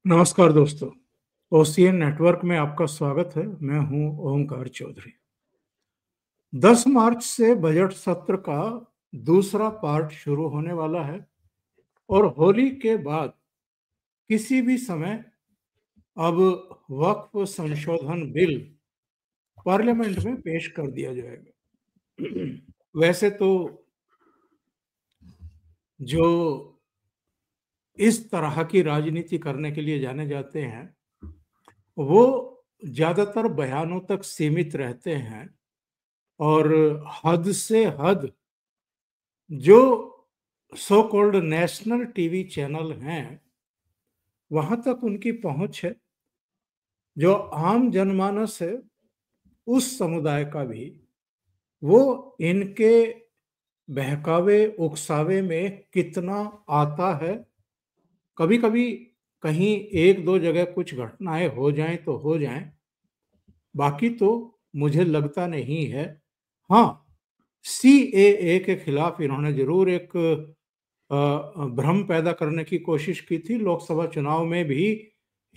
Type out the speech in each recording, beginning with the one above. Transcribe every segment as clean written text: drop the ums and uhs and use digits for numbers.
नमस्कार दोस्तों, OCN network में आपका स्वागत है। मैं हूं ओमकार चौधरी। 10 मार्च से बजट सत्र का दूसरा पार्ट शुरू होने वाला है और होली के बाद किसी भी समय अब वक्फ संशोधन बिल पार्लियामेंट में पेश कर दिया जाएगा। वैसे तो जो इस तरह की राजनीति करने के लिए जाने जाते हैं, वो ज्यादातर बयानों तक सीमित रहते हैं और हद से हद जो so called national TV channel हैं वहां तक उनकी पहुंच है। जो आम जनमानस है उस समुदाय का भी वो इनके बहकावे उकसावे में कितना आता है। कभी कभी कहीं एक दो जगह कुछ घटनाएं हो जाएं तो हो जाएं, बाकी तो मुझे लगता नहीं है। हाँ, सीएए के खिलाफ इन्होंने जरूर एक भ्रम पैदा करने की कोशिश की थी। लोकसभा चुनाव में भी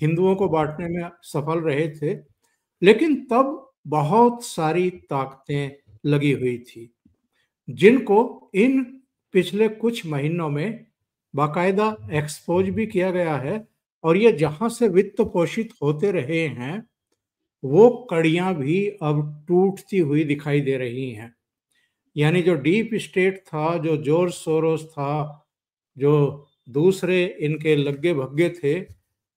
हिंदुओं को बांटने में सफल रहे थे, लेकिन तब बहुत सारी ताकतें लगी हुई थी जिनको इन पिछले कुछ महीनों में बाकायदा एक्सपोज भी किया गया है। और ये जहां से वित्त पोषित होते रहे हैं वो कड़ियां भी अब टूटती हुई दिखाई दे रही हैं। यानी जो डीप स्टेट था, जो जॉर्ज सोरोस था, जो दूसरे इनके लग्गे भग्गे थे,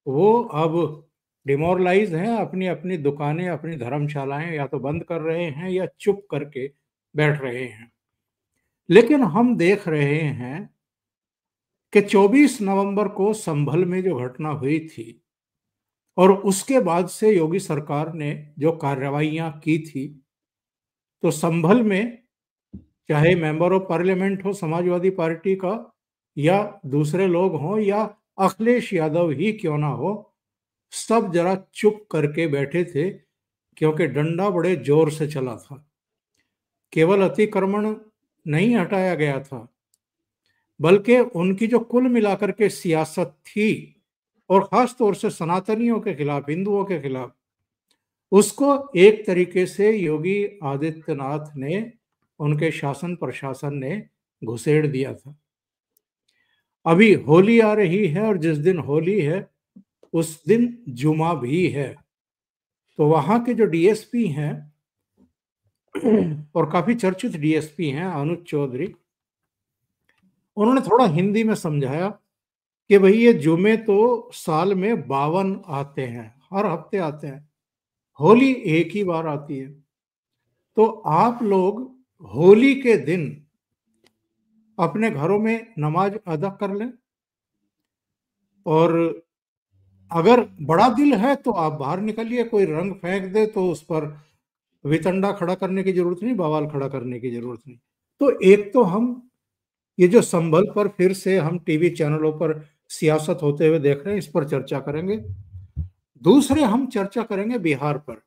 वो अब डिमोरलाइज हैं। अपनी अपनी दुकानें, अपनी धर्मशालाएं या तो बंद कर रहे हैं या चुप करके बैठ रहे हैं। लेकिन हम देख रहे हैं कि 24 नवंबर को संभल में जो घटना हुई थी और उसके बाद से योगी सरकार ने जो कार्रवाइयां की थी, तो संभल में चाहे मेंबर ऑफ पार्लियामेंट हो समाजवादी पार्टी का या दूसरे लोग हों या अखिलेश यादव ही क्यों ना हो, सब जरा चुप करके बैठे थे क्योंकि डंडा बड़े जोर से चला था। केवल अतिक्रमण नहीं हटाया गया था, बल्कि उनकी जो कुल मिलाकर के सियासत थी और खास तौर से सनातनियों के खिलाफ, हिंदुओं के खिलाफ, उसको एक तरीके से योगी आदित्यनाथ ने, उनके शासन प्रशासन ने घुसेड़ दिया था। अभी होली आ रही है और जिस दिन होली है उस दिन जुमा भी है। तो वहां के जो डीएसपी हैं और काफी चर्चित डीएसपी हैं अनुज चौधरी, उन्होंने थोड़ा हिंदी में समझाया कि भाई ये जुमे तो साल में 52 आते हैं, हर हफ्ते आते हैं, होली एक ही बार आती है। तो आप लोग होली के दिन अपने घरों में नमाज अदा कर लें, और अगर बड़ा दिल है तो आप बाहर निकलिए, कोई रंग फेंक दे तो उस पर वितंडा खड़ा करने की जरूरत नहीं, बवाल खड़ा करने की जरूरत नहीं। तो एक तो हम ये जो संभल पर फिर से हम टीवी चैनलों पर सियासत होते हुए देख रहे हैं, इस पर चर्चा करेंगे। दूसरे हम चर्चा करेंगे बिहार पर।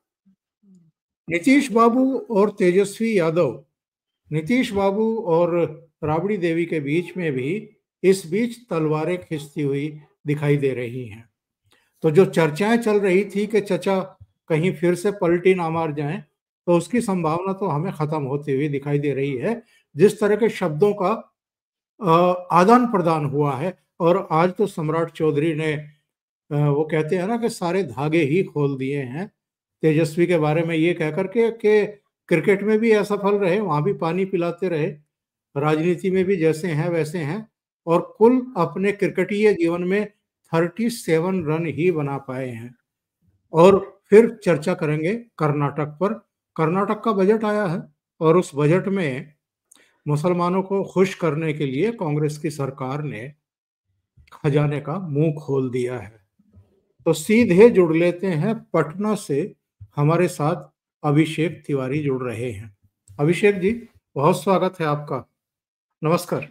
नीतीश बाबू और तेजस्वी यादव, नीतीश बाबू और राबड़ी देवी के बीच में भी इस बीच तलवारें खिंचती हुई दिखाई दे रही हैं। तो जो चर्चाएं चल रही थी कि चचा कहीं फिर से पलटी ना मार जाएं, तो उसकी संभावना तो हमें खत्म होती हुई दिखाई दे रही है। जिस तरह के शब्दों का आदान प्रदान हुआ है, और आज तो सम्राट चौधरी ने वो कहते हैं ना कि सारे धागे ही खोल दिए हैं तेजस्वी के बारे में, ये कहकर के कि क्रिकेट में भी असफल रहे, वहां भी पानी पिलाते रहे, राजनीति में भी जैसे हैं वैसे हैं, और कुल अपने क्रिकेटीय जीवन में 37 रन ही बना पाए हैं। और फिर चर्चा करेंगे कर्नाटक पर। कर्नाटक का बजट आया है और उस बजट में मुसलमानों को खुश करने के लिए कांग्रेस की सरकार ने खजाने का मुंह खोल दिया है। तो सीधे जुड़ लेते हैं पटना से, हमारे साथ अभिषेक तिवारी जुड़ रहे हैं। अभिषेक जी, बहुत स्वागत है आपका। नमस्कार।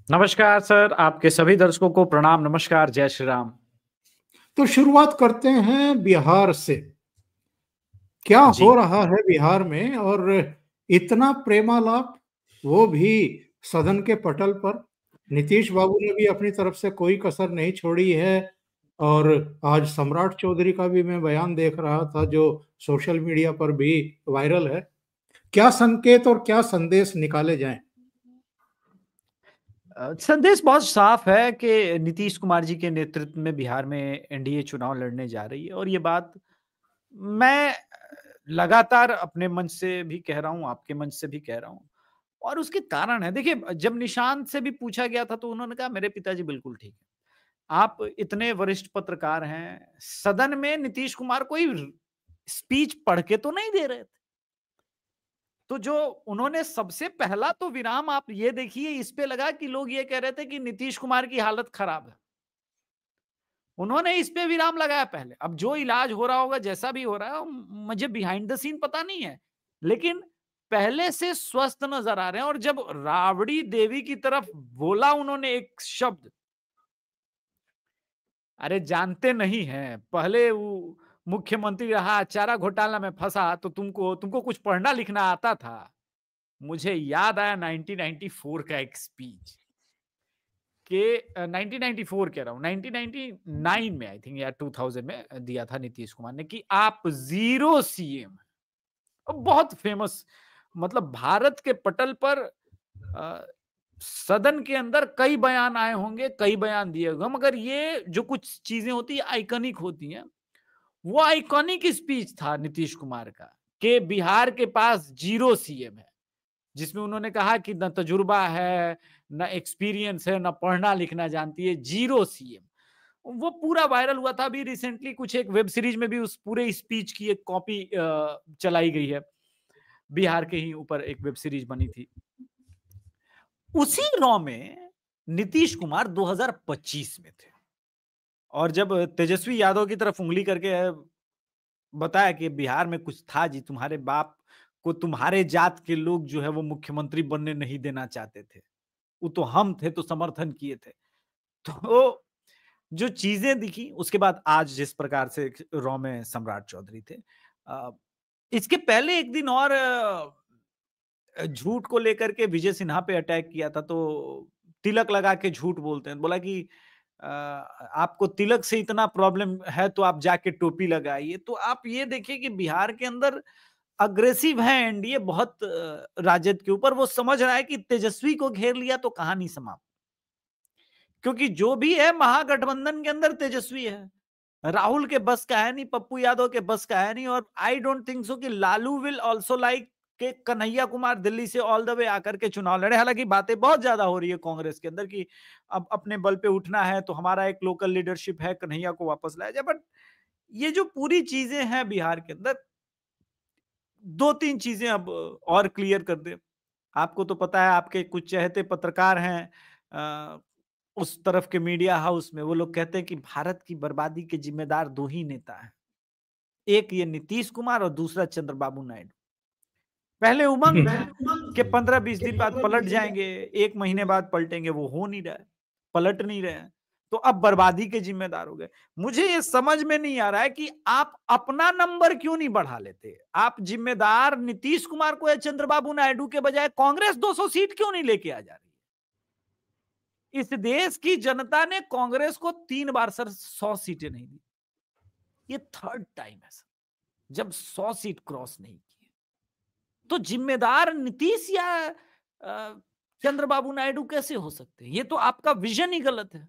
नमस्कार सर, आपके सभी दर्शकों को प्रणाम, नमस्कार, जय श्री राम। तो शुरुआत करते हैं बिहार से। क्या जी। हो रहा है बिहार में, और इतना प्रेमालाप, वो भी सदन के पटल पर। नीतीश बाबू ने भी अपनी तरफ से कोई कसर नहीं छोड़ी है और आज सम्राट चौधरी का भी मैं बयान देख रहा था जो सोशल मीडिया पर भी वायरल है। क्या संकेत और क्या संदेश निकाले जाएं? संदेश बहुत साफ है कि नीतीश कुमार जी के नेतृत्व में बिहार में एनडीए चुनाव लड़ने जा रही है, और ये बात मैं लगातार अपने मंच से भी कह रहा हूं, आपके मंच से भी कह रहा हूं, और उसके कारण है। देखिए, जब निशांत से भी पूछा गया था तो उन्होंने कहा मेरे पिताजी बिल्कुल ठीक है। आप इतने वरिष्ठ पत्रकार हैं, सदन में नीतीश कुमार कोई स्पीच पढ़ के तो नहीं दे रहे थे। तो जो उन्होंने सबसे पहला तो विराम आप ये देखिए इस पे लगा कि लोग ये कह रहे थे कि नीतीश कुमार की हालत खराब है। उन्होंने इस पे विराम लगाया पहले। अब जो इलाज हो रहा होगा, जैसा भी हो रहा है, मुझे बिहाइंड द सीन पता नहीं है, लेकिन पहले से स्वस्थ नजर आ रहे हैं। और जब राबड़ी देवी की तरफ बोला उन्होंने एक शब्द, अरे जानते नहीं हैं, पहले वो मुख्यमंत्री रहा, चारा घोटाला में फंसा, तो तुमको तुमको कुछ पढ़ना लिखना आता था। मुझे याद आया 1994 का एक स्पीच के 1994 कह रहा हूं, 1999 में आई थिंक या 2000 में दिया था नीतीश कुमार ने कि आप जीरो सीएम। बहुत फेमस, मतलब भारत के पटल पर सदन के अंदर कई बयान आए होंगे, कई बयान दिए होंगे, मगर ये जो कुछ चीजें होती है आइकॉनिक होती हैं। वो आइकॉनिक स्पीच था नीतीश कुमार का कि बिहार के पास जीरो सीएम है, जिसमें उन्होंने कहा कि न तजुर्बा है, न एक्सपीरियंस है, न पढ़ना लिखना जानती है, जीरो सीएम। वो पूरा वायरल हुआ था। अभी रिसेंटली कुछ एक वेब सीरीज में भी उस पूरे स्पीच की एक कॉपी चलाई गई है। बिहार के ही ऊपर एक वेब सीरीज बनी थी। उसी रॉ में नीतीश कुमार 2025 में थे, और जब तेजस्वी यादव की तरफ उंगली करके बताया कि बिहार में कुछ था जी, तुम्हारे बाप को तुम्हारे जात के लोग जो है वो मुख्यमंत्री बनने नहीं देना चाहते थे, वो तो हम थे तो समर्थन किए थे। तो जो चीजें दिखी उसके बाद आज जिस प्रकार से रॉ में सम्राट चौधरी थे, इसके पहले एक दिन और झूठ को लेकर के विजय सिन्हा पे अटैक किया था। तो तिलक लगा के झूठ बोलते हैं, बोला कि आपको तिलक से इतना प्रॉब्लम है तो आप जाके टोपी लगाइए। तो आप ये देखिए कि बिहार के अंदर अग्रेसिव है एनडीए बहुत, राजद के ऊपर। वो समझ रहा है कि तेजस्वी को घेर लिया तो कहानी समाप्त, क्योंकि जो भी है महागठबंधन के अंदर तेजस्वी है। राहुल के बस का है नहीं, पप्पू यादव के बस का है नहीं, और आई डोंट थिंक सो कि लालू विल आल्सो लाइक के कन्हैया कुमार दिल्ली से ऑल द वे आकर के चुनाव लड़े। हालांकि बातें बहुत ज्यादा हो रही है कांग्रेस के अंदर कि अब अपने बल पे उठना है, तो हमारा एक लोकल लीडरशिप है, कन्हैया को वापस लाया जाए। बट ये जो पूरी चीजें हैं बिहार के अंदर, दो तीन चीजें अब और क्लियर कर दे। आपको तो पता है, आपके कुछ चहेते पत्रकार हैं उस तरफ के मीडिया हाउस में, वो लोग कहते हैं कि भारत की बर्बादी के जिम्मेदार दो ही नेता हैं, एक ये नीतीश कुमार और दूसरा चंद्रबाबू नायडू। पहले उमंग था कि 15-20 दिन बाद पलट जाएंगे, एक महीने बाद पलटेंगे, वो हो नहीं रहा है, पलट नहीं रहे हैं। तो अब बर्बादी के जिम्मेदार हो गए। मुझे ये समझ में नहीं आ रहा है कि आप अपना नंबर क्यों नहीं बढ़ा लेते। आप जिम्मेदार नीतीश कुमार को या चंद्रबाबू नायडू के बजाय कांग्रेस 200 सीट क्यों नहीं लेके आ जा रही है। इस देश की जनता ने कांग्रेस को 3 बार सर 100 सीटें नहीं दी, ये थर्ड टाइम है सर जब 100 सीट क्रॉस नहीं की। तो जिम्मेदार नीतीश या चंद्रबाबू नायडू कैसे हो सकते हैं। ये तो आपका विजन ही गलत है।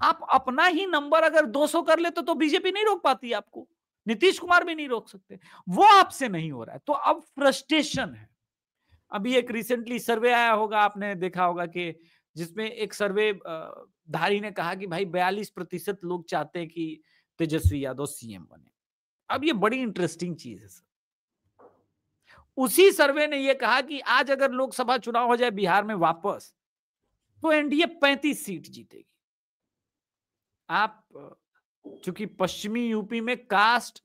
आप अपना ही नंबर अगर 200 कर लेते तो बीजेपी नहीं रोक पाती आपको, नीतीश कुमार भी नहीं रोक सकते। वो आपसे नहीं हो रहा है, तो अब फ्रस्ट्रेशन है। अभी एक रिसेंटली सर्वे आया होगा, आपने देखा होगा कि जिसमें एक सर्वे धारी ने कहा कि भाई 42% लोग चाहते हैं कि तेजस्वी यादव सीएम बने। अब ये बड़ी इंटरेस्टिंग चीज है सर। उसी सर्वे ने यह कहा कि आज अगर लोकसभा चुनाव हो जाए बिहार में वापस, तो एनडीए 35 सीट जीतेगी। आप चूंकि पश्चिमी यूपी में कास्ट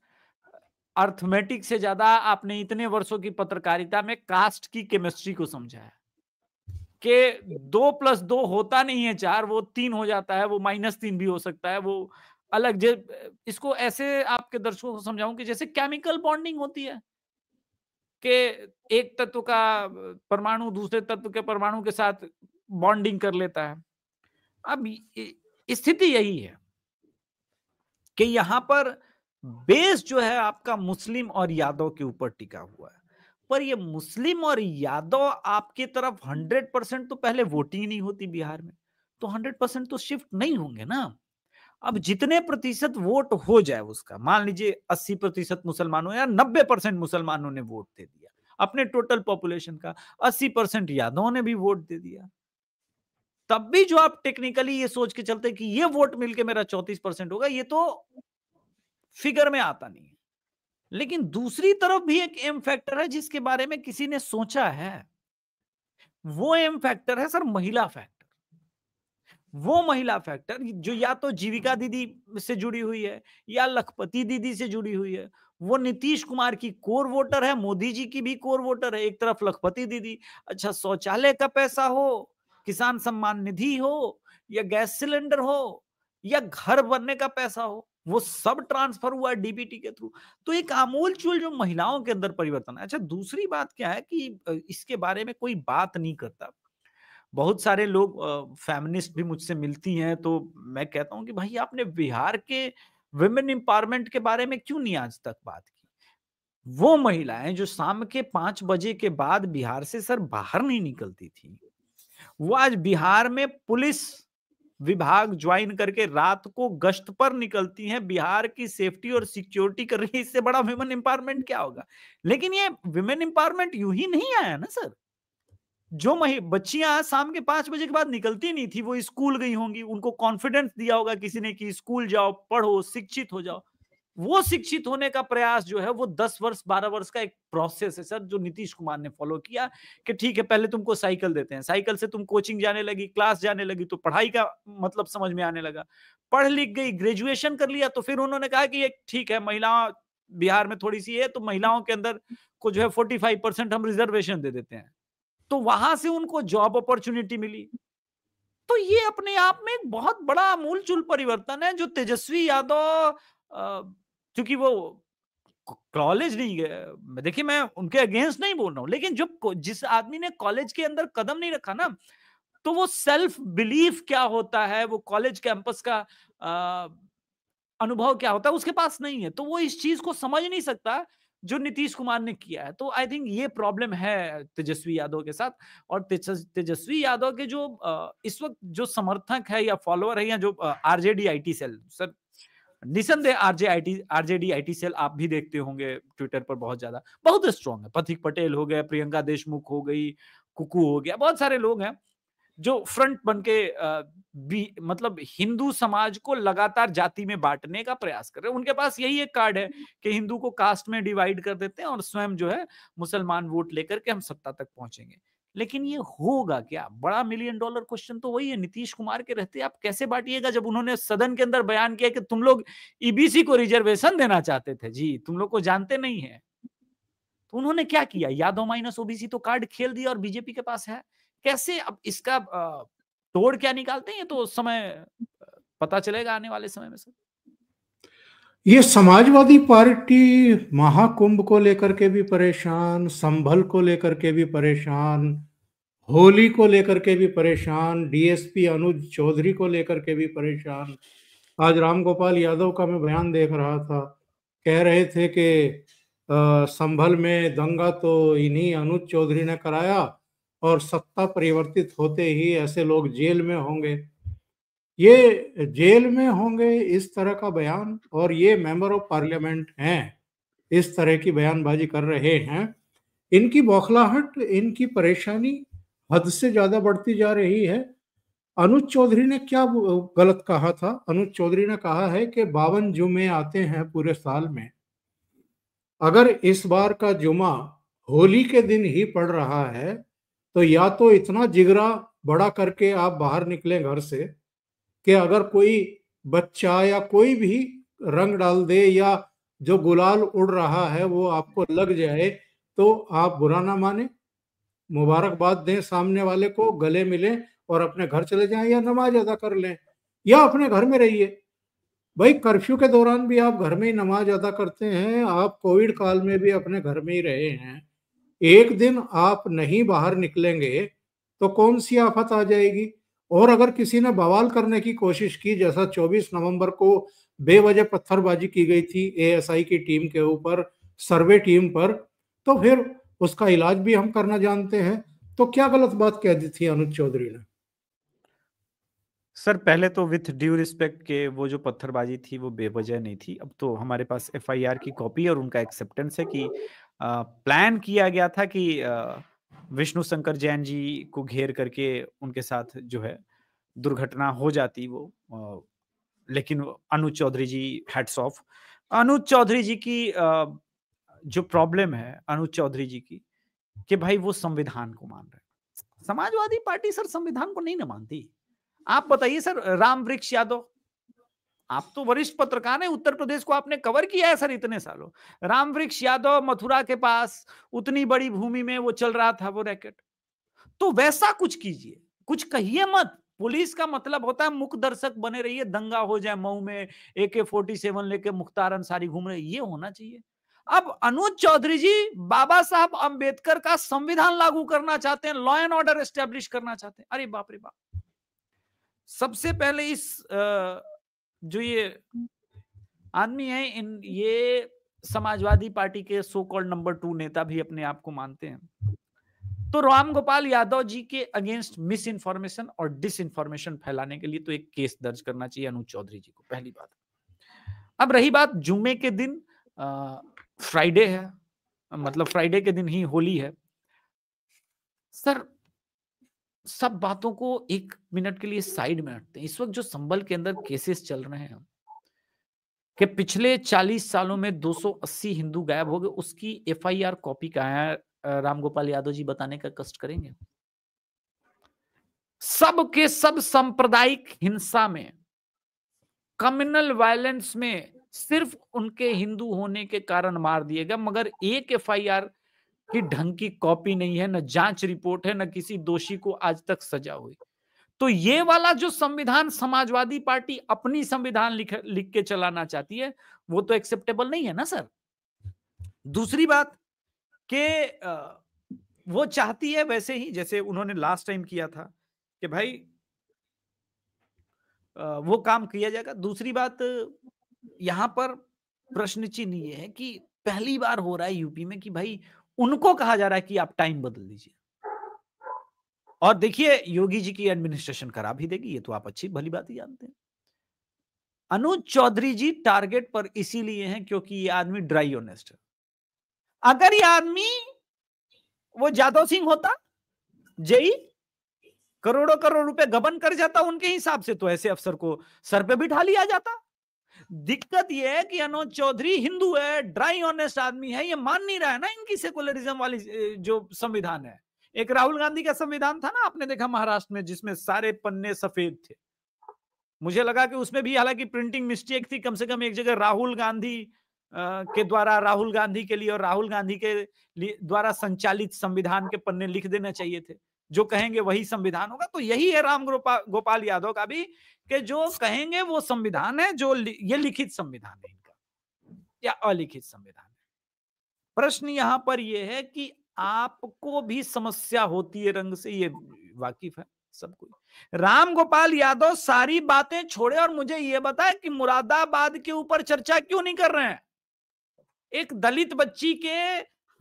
अर्थमेटिक से ज्यादा आपने इतने वर्षों की पत्रकारिता में कास्ट की केमिस्ट्री को समझा है कि 2+2 होता नहीं है 4, वो 3 हो जाता है, वो -3 भी हो सकता है, वो अलग। इसको ऐसे आपके दर्शकों को समझाऊं कि जैसे केमिकल बॉन्डिंग होती है कि एक तत्व का परमाणु दूसरे तत्व के परमाणु के साथ बॉन्डिंग कर लेता है। अब स्थिति यही है कि यहां पर बेस जो है आपका मुस्लिम और यादव के ऊपर टिका हुआ है, पर ये मुस्लिम और यादव आपकी तरफ 100% तो पहले वोटिंग नहीं होती बिहार में, तो 100% तो शिफ्ट नहीं होंगे ना। अब जितने प्रतिशत वोट हो जाए उसका, मान लीजिए 80% मुसलमानों या 90% मुसलमानों ने वोट दे दिया अपने टोटल पॉपुलेशन का, 80% यादवों ने भी वोट दे दिया, तब भी जो आप टेक्निकली ये सोच के चलते कि ये वोट मिलके मेरा 34% होगा, ये तो फिगर में आता नहीं है। लेकिन दूसरी तरफ भी एक एम फैक्टर है जिसके बारे में किसी ने सोचा है, वो एम फैक्टर है सर महिला फैक्टर। वो महिला फैक्टर जो या तो जीविका दीदी से जुड़ी हुई है या लखपति दीदी से जुड़ी हुई है। वो नीतीश कुमार की कोर वोटर है, मोदी जी की भी कोर वोटर है। एक तरफ लखपति दीदी, अच्छा शौचालय का पैसा हो, किसान सम्मान निधि हो, या गैस सिलेंडर हो, या घर बनने का पैसा हो, वो सब ट्रांसफर हुआ डीबीटी के थ्रू। तो एक आमूलचूल जो महिलाओं के अंदर परिवर्तन है। अच्छा दूसरी बात क्या है कि इसके बारे में कोई बात नहीं करता। बहुत सारे लोग फेमिनिस्ट भी मुझसे मिलती हैं, तो मैं कहता हूं कि भाई आपने बिहार के विमेन एम्पावरमेंट के बारे में क्यों नहीं आज तक बात की। वो महिलाएं जो शाम के 5 बजे के बाद बिहार से सर बाहर नहीं निकलती थी, वो आज बिहार में पुलिस विभाग ज्वाइन करके रात को गश्त पर निकलती हैं, बिहार की सेफ्टी और सिक्योरिटी कर रही है। इससे बड़ा विमेन एम्पावरमेंट क्या होगा। लेकिन ये विमेन एम्पावरमेंट यूं ही नहीं आया ना सर। जो बच्चियां शाम के 5 बजे के बाद निकलती नहीं थी, वो स्कूल गई होंगी, उनको कॉन्फिडेंस दिया होगा किसी ने कि स्कूल जाओ, पढ़ो, शिक्षित हो जाओ। वो शिक्षित होने का प्रयास जो है वो 10 वर्ष 12 वर्ष का एक प्रोसेस है सर, जो नीतीश कुमार ने फॉलो किया कि ठीक है पहले तुमको साइकिल देते हैं, साइकिल से तुम कोचिंग जाने लगी, क्लास जाने लगी, तो पढ़ाई का मतलब समझ में आने लगा, पढ़ लिख गई, ग्रेजुएशन कर लिया, तो फिर उन्होंने कहा कि ये ठीक है महिला बिहार में थोड़ी सी है, तो महिलाओं के अंदर को जो है 45% हम रिजर्वेशन दे देते हैं, तो वहां से उनको जॉब अपॉर्चुनिटी मिली। तो ये अपने आप में एक बहुत बड़ा आमूलचूल परिवर्तन है जो तेजस्वी यादव, क्योंकि वो कॉलेज नहीं गए, देखिए मैं उनके अगेंस्ट नहीं बोल रहा हूं, लेकिन जो जिस आदमी ने कॉलेज के अंदर कदम नहीं रखा ना, तो वो सेल्फ बिलीफ क्या होता है, वो कॉलेज कैंपस का अनुभव क्या होता है उसके पास नहीं है, तो वो इस चीज को समझ नहीं सकता जो नीतीश कुमार ने किया है। तो आई थिंक ये प्रॉब्लम है तेजस्वी यादव के साथ। और तेजस्वी यादव के जो इस वक्त जो समर्थक है या फॉलोअर है या जो आरजेडी आईटी सेल, सर निसंदेह आरजेडी आईटी सेल आप भी देखते होंगे ट्विटर पर, बहुत स्ट्रांग है। पथिक पटेल हो गए, प्रियंका देशमुख हो गई, कुकू हो गया, बहुत सारे लोग हैं जो फ्रंट बन के मतलब हिंदू समाज को लगातार जाति में बांटने का प्रयास कर रहे हैं। उनके पास यही एक कार्ड है कि हिंदू को कास्ट में डिवाइड कर देते हैं और स्वयं जो है मुसलमान वोट लेकर के हम सत्ता तक पहुंचेंगे। लेकिन ये होगा क्या? बड़ा $1 मिलियन क्वेश्चन तो वही है, नीतीश कुमार के रहते आप कैसे बांटिएगा? जब उन्होंने सदन के अंदर बयान किया कि तुम लोग ईबीसी को रिजर्वेशन देना चाहते थे, जी तुम लोग को जानते नहीं है, तो उन्होंने क्या किया? यादव माइनस ओबीसी तो कार्ड खेल दिया और बीजेपी के पास है। कैसे अब इसका तोड़ क्या निकालते हैं, ये तो समय पता चलेगा आने वाले समय में सर। ये समाजवादी पार्टी महाकुंभ को लेकर के भी परेशान, संभल को लेकर के भी परेशान, होली को लेकर के भी परेशान, डीएसपी अनुज चौधरी को लेकर के भी परेशान। आज रामगोपाल यादव का मैं बयान देख रहा था, कह रहे थे कि संभल में दंगा तो इन्हीं अनुज चौधरी ने कराया और सत्ता परिवर्तित होते ही ऐसे लोग जेल में होंगे, ये जेल में होंगे, इस तरह का बयान। और ये मेंबर ऑफ पार्लियामेंट हैं, इस तरह की बयानबाजी कर रहे हैं। इनकी बौखलाहट, इनकी परेशानी हद से ज्यादा बढ़ती जा रही है। अनुज चौधरी ने क्या गलत कहा था? अनुज चौधरी ने कहा है कि 52 जुमे आते हैं पूरे साल में, अगर इस बार का जुमा होली के दिन ही पड़ रहा है तो या तो इतना जिगरा बड़ा करके आप बाहर निकलें घर से कि अगर कोई बच्चा या कोई भी रंग डाल दे या जो गुलाल उड़ रहा है वो आपको लग जाए तो आप बुरा ना माने, मुबारकबाद दें सामने वाले को, गले मिलें और अपने घर चले जाएं या नमाज अदा कर लें या अपने घर में रहिए। भाई कर्फ्यू के दौरान भी आप घर में ही नमाज अदा करते हैं, आप कोविड काल में भी अपने घर में ही रहे हैं। एक दिन आप नहीं बाहर निकलेंगे तो कौन सी आफत आ जाएगी? और अगर किसी ने बवाल करने की कोशिश की, जैसा 24 नवंबर को बेवजह पत्थरबाजी की गई थी एएसआई की टीम के ऊपर, सर्वे टीम पर, तो फिर उसका इलाज भी हम करना जानते हैं। तो क्या गलत बात कह दी थी अनुज चौधरी ने? सर पहले तो विथ ड्यू रिस्पेक्ट के वो जो पत्थरबाजी थी वो बेवजह नहीं थी। अब तो हमारे पास एफआईआर की कॉपी और उनका एक्सेप्टेंस है कि प्लान किया गया था कि विष्णु शंकर जैन जी को घेर करके उनके साथ जो है दुर्घटना हो जाती वो। लेकिन अनुज चौधरी जी, हैट्स ऑफ। अनुज चौधरी जी की जो प्रॉब्लम है अनुज चौधरी जी की, कि भाई वो संविधान को मान रहे हैं। समाजवादी पार्टी सर संविधान को नहीं ना मानती। आप बताइए सर, राम वृक्ष यादव, आप तो वरिष्ठ पत्रकार हैं, उत्तर प्रदेश को आपने कवर किया है सर इतने सालों। राम वृक्ष यादव मथुरा के पास उतनी बड़ी भूमि में वो चल रहा था वो रैकेट। तो वैसा कुछ कीजिए, कुछ कहिए मत। पुलिस का मतलब होता है मुख दर्शक बने रहिए, दंगा हो जाए मऊ में AK-47 लेके मुख्तार अंसारी घूम रहे, ये होना चाहिए। अब अनुज चौधरी जी बाबा साहब अंबेडकर का संविधान लागू करना चाहते हैं, लॉ एंड ऑर्डर एस्टेब्लिश करना चाहते हैं। अरे बाप रे बाप। सबसे पहले इस जो ये आदमी है, ये समाजवादी पार्टी के सो कॉल्ड नंबर 2 नेता भी अपने आप को मानते हैं। तो राम गोपाल यादव जी के अगेंस्ट मिस इन्फॉर्मेशन और डिस इन्फॉर्मेशन फैलाने के लिए तो एक केस दर्ज करना चाहिए अनुज चौधरी जी को, पहली बात। अब रही बात जुम्मे के दिन, फ्राइडे है, मतलब फ्राइडे के दिन ही होली है। सर सब बातों को एक मिनट के लिए साइड में रखते हैं। इस वक्त जो संभल के अंदर केसेस चल रहे हैं कि पिछले 40 सालों में 280 हिंदू गायब हो गए, उसकी एफआईआर कॉपी कहाँ है? रामगोपाल यादव जी बताने का कष्ट करेंगे? सब के सब सांप्रदायिक हिंसा में, कम्युनल वायलेंस में सिर्फ उनके हिंदू होने के कारण मार दिए गए, मगर एक एफआईआर की ढंग की कॉपी नहीं है, न जांच रिपोर्ट है, न किसी दोषी को आज तक सजा हुई। तो ये वाला जो संविधान समाजवादी पार्टी अपनी संविधान लिख के चलाना चाहती है, वो तो एक्सेप्टेबल नहीं है ना सर। दूसरी बात कि वो चाहती है वैसे ही जैसे उन्होंने लास्ट टाइम किया था कि भाई वो काम किया जाएगा। दूसरी बात, यहां पर प्रश्न चिन्ह ये है कि पहली बार हो रहा है यूपी में कि भाई उनको कहा जा रहा है कि आप टाइम बदल दीजिए। और देखिए योगी जी की एडमिनिस्ट्रेशन करा भी देगी, ये तो आप अच्छी भली बात ही जानते हैं। अनुज चौधरी जी टारगेट पर इसीलिए हैं क्योंकि ये आदमी ड्राई ऑनेस्ट है। अगर ये आदमी वो जादव सिंह होता, जेई करोड़ों करोड़ रुपए गबन कर जाता उनके हिसाब से, तो ऐसे अफसर को सर पे बिठा लिया जाता। दिक्कत यह है कि अनुज चौधरी हिंदू है, ड्राई ऑनेस्ट आदमी है, ये मान नहीं रहा है ना इनकी सेकुलरिज्म वाली जो संविधान है। एक राहुल गांधी का संविधान था ना, आपने देखा महाराष्ट्र में, जिसमें सारे पन्ने सफेद थे। मुझे लगा कि उसमें भी हालांकि प्रिंटिंग मिस्टेक थी, कम से कम एक जगह राहुल गांधी के द्वारा राहुल गांधी के लिए और राहुल गांधी के द्वारा संचालित संविधान के पन्ने लिख देना चाहिए थे। जो कहेंगे वही संविधान होगा। तो यही है राम गोपाल यादव का भी, कि जो कहेंगे वो संविधान है, जो ये लिखित संविधान है इनका या अलिखित संविधान है। प्रश्न यहां पर यह है कि आपको भी समस्या होती है रंग से, ये वाकिफ है सब कोई। राम गोपाल यादव सारी बातें छोड़े और मुझे ये बताए कि मुरादाबाद के ऊपर चर्चा क्यों नहीं कर रहे हैं? एक दलित बच्ची के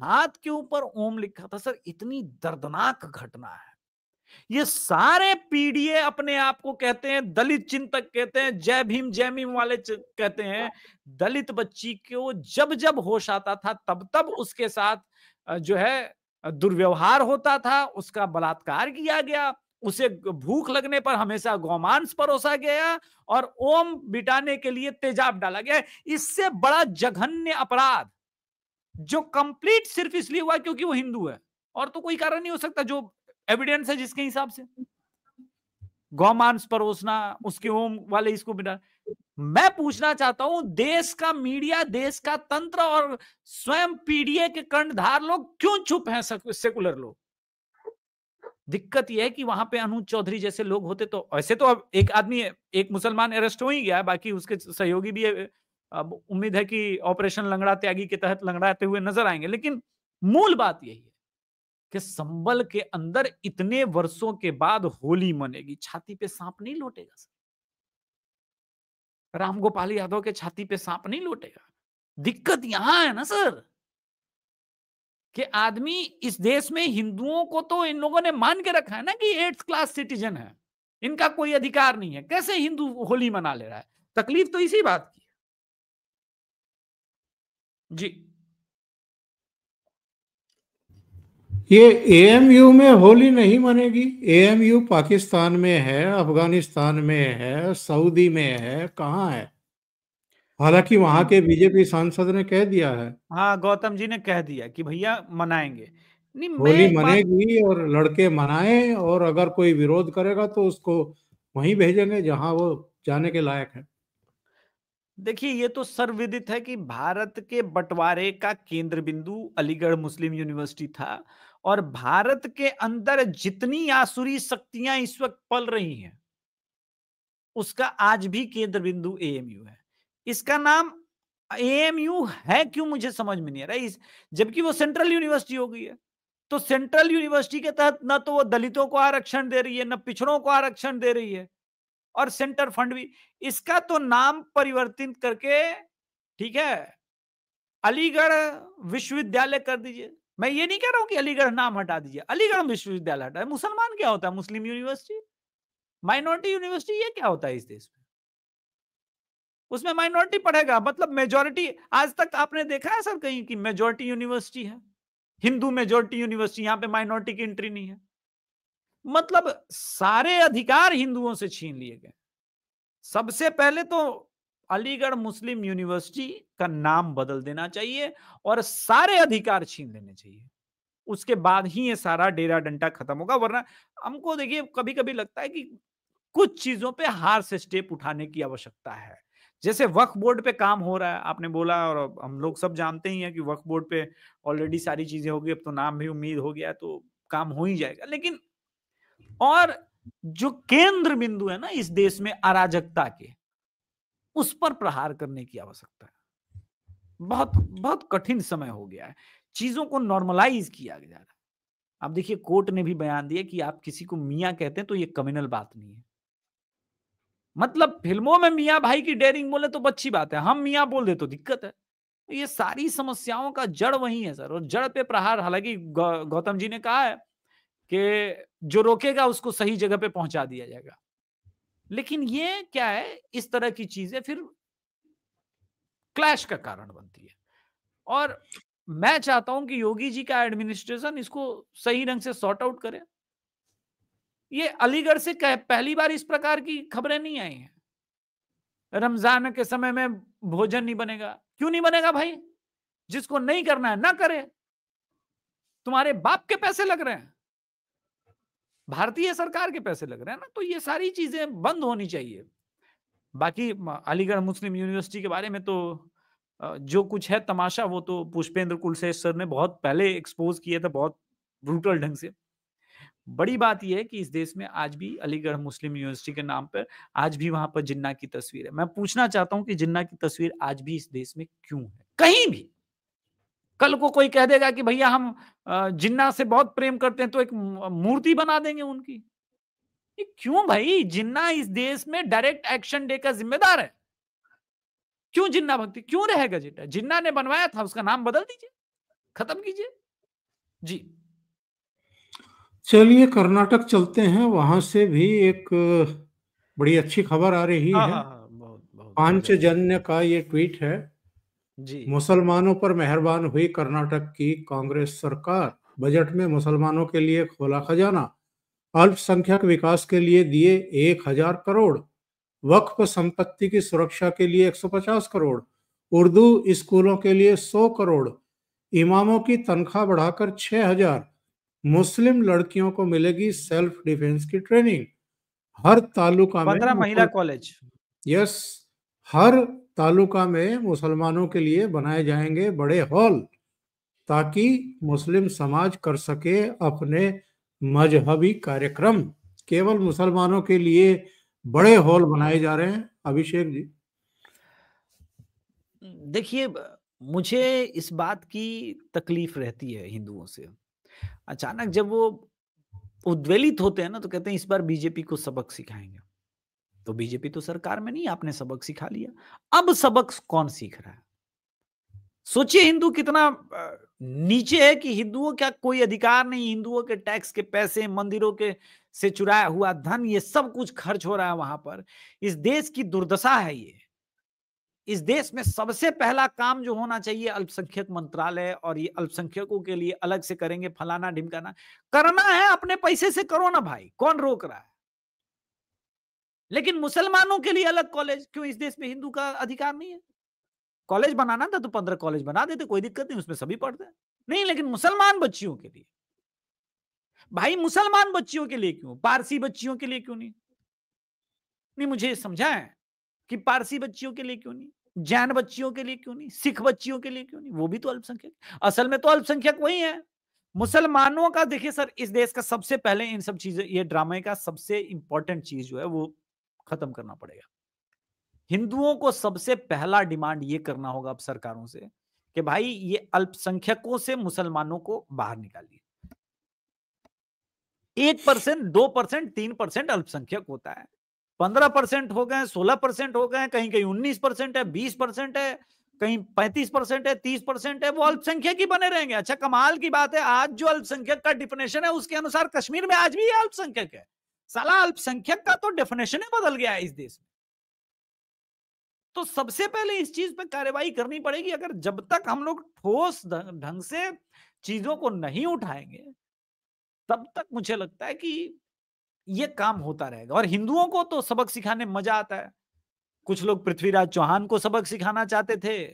हाथ के ऊपर ओम लिखा था। सर इतनी दर्दनाक घटना है। ये सारे पीडीए अपने आप को कहते हैं दलित चिंतक, कहते हैं जय भीम वाले कहते हैं। दलित बच्ची को जब जब होश आता था तब तब उसके साथ जो है दुर्व्यवहार होता था, उसका बलात्कार किया गया, उसे भूख लगने पर हमेशा गौमांस परोसा गया और ओम बिटाने के लिए तेजाब डाला गया। इससे बड़ा जघन्य अपराध जो कंप्लीट सिर्फ इसलिए हुआ क्योंकि वो हिंदू है, और तो कोई कारण नहीं हो सकता जो एविडेंस है जिसके हिसाब से गौमांस परोसना, उसके ओम वाले इसको बिना। मैं पूछना चाहता हूं, देश का मीडिया, देश का तंत्र और स्वयं पीडीए के कर्णधार लोग क्यों चुप हैं? सेकुलर लोग। दिक्कत यह है कि वहां पे अनुज चौधरी जैसे लोग होते तो ऐसे तो अब एक आदमी, एक मुसलमान अरेस्ट हो ही गया, बाकी उसके सहयोगी भी अब उम्मीद है कि ऑपरेशन लंगड़ा त्यागी के तहत लंगड़ाते हुए नजर आएंगे। लेकिन मूल बात यही है कि संभल के अंदर इतने वर्षों के बाद होली मनेगी, छाती पे सांप नहीं लौटेगा सर। रामगोपाल यादव के छाती पे सांप नहीं लौटेगा। दिक्कत यहां है ना सर, कि आदमी इस देश में हिंदुओं को तो इन लोगों ने मान के रखा है ना कि 8th क्लास सिटीजन है, इनका कोई अधिकार नहीं है। कैसे हिंदू होली मना ले रहा है? तकलीफ तो इसी बात की है। जी ये एएमयू में होली नहीं मनेगी। एएमयू पाकिस्तान में है, अफगानिस्तान में है, सऊदी में है, कहाँ है? हालांकि वहां के बीजेपी सांसद ने कह दिया है हाँ, गौतम जी ने कह दिया कि भैया मनाएंगे। नहीं, मैं होली एक बात, मनेगी और लड़के मनाएं, और अगर कोई विरोध करेगा तो उसको वहीं भेजेंगे जहां वो जाने के लायक है। देखिए ये तो सर्वविदित है कि भारत के बंटवारे का केंद्र बिंदु अलीगढ़ मुस्लिम यूनिवर्सिटी था, और भारत के अंदर जितनी आसुरी शक्तियां इस वक्त पल रही हैं उसका आज भी केंद्र बिंदु एएमयू है। इसका नाम एएमयू है क्यों, मुझे समझ में नहीं आ रहा है। जबकि वो सेंट्रल यूनिवर्सिटी हो गई है, तो सेंट्रल यूनिवर्सिटी के तहत न तो वो दलितों को आरक्षण दे रही है, न पिछड़ों को आरक्षण दे रही है, और सेंटर फंड भी। इसका तो नाम परिवर्तित करके, ठीक है, अलीगढ़ विश्वविद्यालय कर दीजिए। मैं ये नहीं कह रहा हूं कि अलीगढ़ नाम हटा दीजिए, अलीगढ़ विश्वविद्यालय हटाए। मुसलमान क्या होता है? मुस्लिम यूनिवर्सिटी, माइनॉरिटी यूनिवर्सिटी, ये क्या होता है इस देश में? उसमें माइनॉरिटी पढ़ेगा, मतलब मेजॉरिटी। आज तक आपने देखा है सर कहीं कि मेजॉरिटी यूनिवर्सिटी है? हिंदू मेजॉरिटी यूनिवर्सिटी, यहां पे माइनॉरिटी की एंट्री नहीं है। मतलब सारे अधिकार हिंदुओं से छीन लिए गए। सबसे पहले तो अलीगढ़ मुस्लिम यूनिवर्सिटी का नाम बदल देना चाहिए और सारे अधिकार छीन लेने चाहिए। उसके बाद ही ये सारा डेरा डंडा खत्म होगा। वरना हमको देखिए कभी कभी लगता है कि कुछ चीजों पे हार से स्टेप उठाने की आवश्यकता है। जैसे वक्फ बोर्ड पे काम हो रहा है, आपने बोला, और हम लोग सब जानते ही हैं कि वक्फ बोर्ड पे ऑलरेडी सारी चीजें हो गई, अब तो नाम भी उम्मीद हो गया, तो काम हो ही जाएगा। लेकिन और जो केंद्र बिंदु है ना इस देश में अराजकता के, उस पर प्रहार करने की आवश्यकता है। बहुत बहुत कठिन समय हो गया है, चीजों को नॉर्मलाइज किया जा रहा है। अब देखिए कोर्ट ने भी बयान दिया कि आप किसी को मियां कहते हैं तो ये कम्युनल बात नहीं है। मतलब फिल्मों में मियां भाई की डेयरिंग बोले तो अच्छी बात है, हम मियां बोल दे तो दिक्कत है। ये सारी समस्याओं का जड़ वही है सर, और जड़ पे प्रहार। हालांकि गौतम जी ने कहा है कि जो रोकेगा उसको सही जगह पे पहुंचा दिया जाएगा, लेकिन ये क्या है, इस तरह की चीजें फिर क्लैश का कारण बनती है। और मैं चाहता हूं कि योगी जी का एडमिनिस्ट्रेशन इसको सही ढंग से सॉर्ट आउट करे। ये अलीगढ़ से पहली बार इस प्रकार की खबरें नहीं आई हैं। रमजान के समय में भोजन नहीं बनेगा, क्यों नहीं बनेगा भाई? जिसको नहीं करना है ना करे, तुम्हारे बाप के पैसे लग रहे हैं, भारतीय सरकार के पैसे लग रहे हैं ना, तो ये सारी चीजें बंद होनी चाहिए। बाकी अलीगढ़ मुस्लिम यूनिवर्सिटी के बारे में तो जो कुछ है तमाशा, वो तो पुष्पेंद्र कुलशेख सर ने बहुत पहले एक्सपोज किया था, बहुत ब्रूटल ढंग से। बड़ी बात यह है कि इस देश में आज भी अलीगढ़ मुस्लिम यूनिवर्सिटी के नाम पर आज भी वहां पर जिन्ना की तस्वीर है। मैं पूछना चाहता हूं कि जिन्ना की तस्वीर आज भी इस देश में क्यों है? कहीं भी कल को कोई कह देगा कि भैया हम जिन्ना से बहुत प्रेम करते हैं, तो एक मूर्ति बना देंगे उनकी। ये क्यों भाई? जिन्ना इस देश में डायरेक्ट एक्शन डे का जिम्मेदार है, क्यों जिन्ना भक्ति क्यों रहेगा? जिन्ना जिन्ना ने बनवाया था, उसका नाम बदल दीजिए, खत्म कीजिए। जी चलिए कर्नाटक चलते हैं, वहां से भी एक बड़ी अच्छी खबर आ रही हाँ है। हाँ हाँ, बहुत बहुत गजब। पांचजन्य का ये ट्वीट है। जी मुसलमानों पर मेहरबान हुई कर्नाटक की कांग्रेस सरकार, बजट में मुसलमानों के लिए खोला खजाना, अल्पसंख्यक विकास के लिए दिए 1,000 करोड़, वक्फ संपत्ति की सुरक्षा के लिए 150 करोड़, उर्दू स्कूलों के लिए 100 करोड़, इमामों की तनख्वाह बढ़ाकर 6,000, मुस्लिम लड़कियों को मिलेगी सेल्फ डिफेंस की ट्रेनिंग, हर तालुका में 15 महिला कॉलेज। यस, हर तालुका में मुसलमानों के लिए बनाए जाएंगे बड़े हॉल, ताकि मुस्लिम समाज कर सके अपने मजहबी कार्यक्रम। केवल मुसलमानों के लिए बड़े हॉल बनाए जा रहे हैं, अभिषेक जी। देखिए मुझे इस बात की तकलीफ रहती है हिंदुओं से। अचानक जब वो उद्वेलित होते हैं ना, तो कहते हैं इस बार बीजेपी को सबक सिखाएंगे। तो बीजेपी तो सरकार में नहीं, आपने सबक सिखा लिया। अब सबक कौन सीख रहा है? सोचिए हिंदू कितना नीचे है कि हिंदुओं का कोई अधिकार नहीं, हिंदुओं के टैक्स के पैसे, मंदिरों के से चुराया हुआ धन, ये सब कुछ खर्च हो रहा है वहां पर। इस देश की दुर्दशा है ये। इस देश में सबसे पहला काम जो होना चाहिए, अल्पसंख्यक मंत्रालय, और ये अल्पसंख्यकों के लिए अलग से करेंगे, फलाना ढिमकाना करना है, अपने पैसे से करो ना भाई, कौन रोक रहा है? लेकिन मुसलमानों के लिए अलग कॉलेज, क्यों इस देश में हिंदू का अधिकार नहीं है? कॉलेज बनाना था तो 15 कॉलेज बना देते, कोई दिक्कत नहीं, उसमें सभी पढ़ते हैं। नहीं, लेकिन मुसलमान बच्चियों के लिए, भाई मुसलमान बच्चियों के लिए क्यों? पारसी बच्चियों के लिए क्यों नहीं? नहीं, मुझे समझा है कि पारसी बच्चियों के लिए क्यों नहीं, जैन बच्चियों के लिए क्यों नहीं, सिख बच्चियों के लिए क्यों नहीं? वो भी तो अल्पसंख्यक, असल में तो अल्पसंख्यक वही है। मुसलमानों का देखिए सर, इस देश का सबसे पहले इन सब चीजें, ये ड्रामे का सबसे इंपॉर्टेंट चीज जो है वो खत्म करना पड़ेगा। हिंदुओं को सबसे पहला डिमांड ये करना होगा अब सरकारों से कि भाई ये अल्पसंख्यकों से मुसलमानों को बाहर निकालिए। 1%, 2%, 3% अल्पसंख्यक होता है, 15% हो गए, 16% हो गए, कहीं कहीं 19% है, 20% है, कहीं 35% है, 30% है, वो अल्पसंख्यक ही बने रहेंगे। अच्छा, कमाल की बात है, आज जो अल्पसंख्यक का डिफिनेशन है उसके अनुसार कश्मीर में आज भी अल्पसंख्यक है। साला अल्पसंख्यक का तो डेफिनेशन ही बदल गया है इस देश में। तो सबसे पहले इस चीज पे कार्रवाई करनी पड़ेगी। अगर जब तक हम लोग ठोस ढंग से चीजों को नहीं उठाएंगे, तब तक मुझे लगता है कि ये काम होता रहेगा। और हिंदुओं को तो सबक सिखाने में मजा आता है। कुछ लोग पृथ्वीराज चौहान को सबक सिखाना चाहते थे,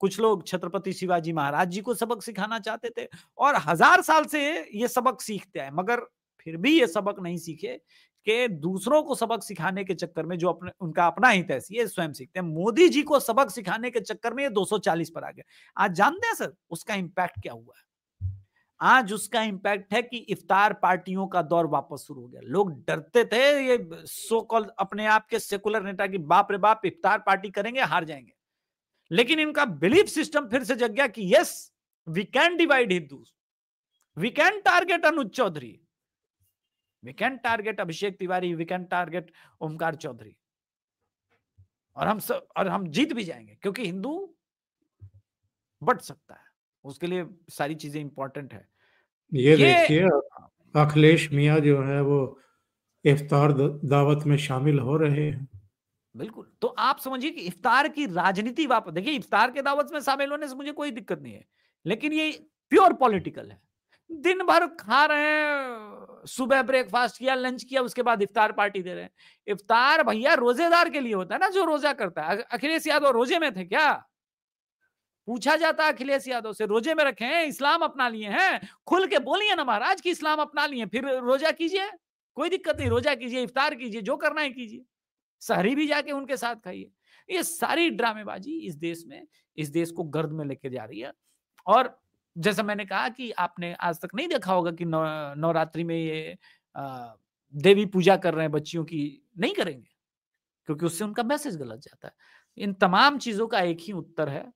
कुछ लोग छत्रपति शिवाजी महाराज जी को सबक सिखाना चाहते थे, और 1000 साल से ये सबक सीखते हैं, मगर फिर भी ये सबक नहीं सीखे कि दूसरों को सबक सिखाने के चक्कर में जो अपने उनका अपना हित है, ये स्वयं सीखते हैं। मोदी जी को सबक सिखाने के चक्कर में ये 240 पर आ गए। आज जानते हैं सर उसका इंपैक्ट क्या हुआ है? आज उसका इंपैक्ट है कि इफ्तार पार्टियों का दौर वापस शुरू हो गया। लोग डरते थे ये सो कॉल्ड अपने आप के सेकुलर नेता की, बाप रे बाप इफ्तार पार्टी करेंगे हार जाएंगे, लेकिन इनका बिलीफ सिस्टम फिर से जग गया कि yes we can divide Hindus, we can target Anuj Chaudhary, we can target Abhishek Tiwari, we can target Omkar Chaudhary, और हम जीत भी जाएंगे, क्योंकि हिंदू बढ़ सकता है, उसके लिए सारी चीजें इंपॉर्टेंट है। ये देखिए, अखिलेश मियां जो है वो इफ्तार दावत में शामिल हो रहे हैं। बिल्कुल, तो आप समझिए कि इफ्तार की राजनीति वापस, देखिए इफ्तार के दावत में शामिल होने से मुझे कोई दिक्कत नहीं है, लेकिन ये प्योर पॉलिटिकल है। दिन भर खा रहे हैं, सुबह ब्रेकफास्ट किया, लंच किया, उसके बाद इफ्तार पार्टी दे रहे हैं। इफ्तार भैया रोजेदार के लिए होता है ना, जो रोजा करता है। अखिलेश यादव रोजे में थे क्या? पूछा जाता है अखिलेश यादव से, रोजे में रखे हैं, इस्लाम अपना लिए हैं? खुल के बोलिए ना महाराज कि इस्लाम अपना लिए, फिर रोजा कीजिए, कोई दिक्कत नहीं, रोजा कीजिए, इफ्तार कीजिए, जो करना है कीजिए, सहरी भी जाके उनके साथ खाइए। ये सारी ड्रामेबाजी इस देश में, इस देश को गर्द में लेके जा रही है। और जैसा मैंने कहा कि आपने आज तक नहीं देखा होगा कि नवरात्रि में ये देवी पूजा कर रहे हैं बच्चियों की, नहीं करेंगे, क्योंकि उससे उनका मैसेज गलत जाता है। इन तमाम चीजों का एक ही उत्तर है,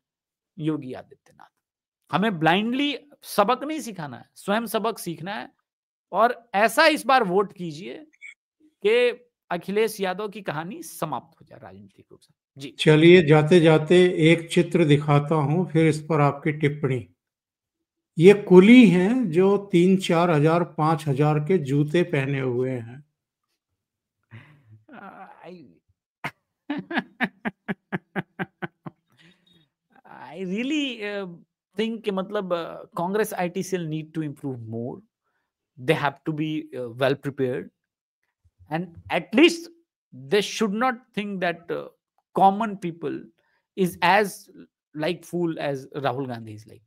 योगी आदित्यनाथ। हमें ब्लाइंडली सबक नहीं सिखाना है, स्वयं सबक सीखना है। और ऐसा इस बार वोट कीजिए कि अखिलेश यादव की कहानी समाप्त हो जाए राजनीतिक रूप से। जी चलिए, जाते जाते एक चित्र दिखाता हूं, फिर इस पर आपकी टिप्पणी। ये कुली हैं जो 3-4 हजार 5 हजार के जूते पहने हुए हैं। I really think मतलब Congress IT cell need to improve more. They have to be well prepared, and at least they should not think that common people is as like fool as Rahul Gandhi is like.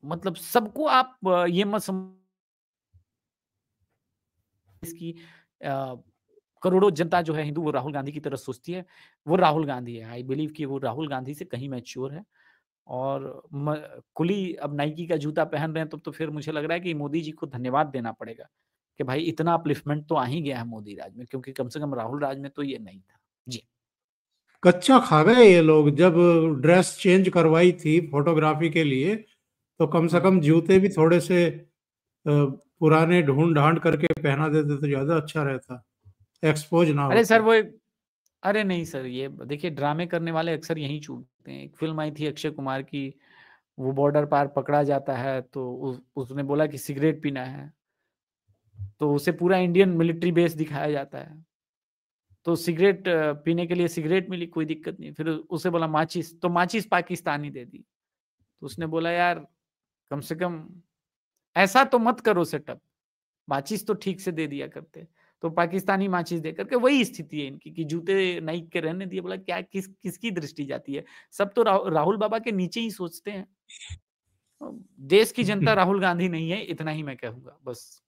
मतलब सबको आप ये मत इसकी करोड़ों जनता जो है हिंदू, वो राहुल गांधी की तरह सोचती है। वो राहुल गांधी है, आई बिलीव कि वो राहुल गांधी से कहीं मैच्योर है। और कुली अब नाइकी का जूता पहन रहे हैं, तो फिर मुझे लग रहा है कि मोदी जी को धन्यवाद देना पड़ेगा कि भाई इतना अपलिफ्टमेंट तो आ ही गया है मोदी राज में, क्योंकि कम से कम राहुल राज में तो ये नहीं था। जी, कच्चा खा गए ये लोग। जब ड्रेस चेंज करवाई थी फोटोग्राफी के लिए, तो कम से कम जूते भी थोड़े से पुराने ढूंढ ढांड करके पहना देते तो ज्यादा अच्छा रहता, एक्सपोज ना अरे सर होते। वो अरे नहीं सर, ये देखिए ड्रामे करने वाले अक्सर यहीं चूकते हैं। एक फ़िल्म आई थी अक्षय कुमार की, वो बॉर्डर पार पकड़ा जाता है तो उसने बोला कि सिगरेट पीना है, तो उसे पूरा इंडियन मिलिट्री बेस दिखाया जाता है। तो सिगरेट पीने के लिए सिगरेट मिली, कोई दिक्कत नहीं। फिर उसे बोला माचिस, तो माचिस पाकिस्तानी दे दी। तो उसने बोला यार कम से कम ऐसा तो मत करो सेटअप, माचिस तो ठीक से दे दिया करते। तो पाकिस्तानी माचिस दे करके वही स्थिति है इनकी कि जूते नाइक के रहने दिए। बोला क्या किसकी दृष्टि जाती है? सब तो राहुल बाबा के नीचे ही सोचते हैं। देश की जनता राहुल गांधी नहीं है, इतना ही मैं कहूँगा बस।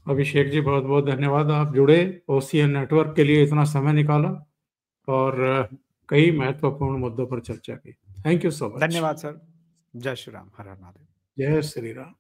अभिषेक जी बहुत बहुत धन्यवाद, आप जुड़े, ओसीएन नेटवर्क के लिए इतना समय निकाला और कई महत्वपूर्ण मुद्दों पर चर्चा की। Thank you so much. धन्यवाद सर। जय श्री राम, हर हर महादेव। जय श्री राम।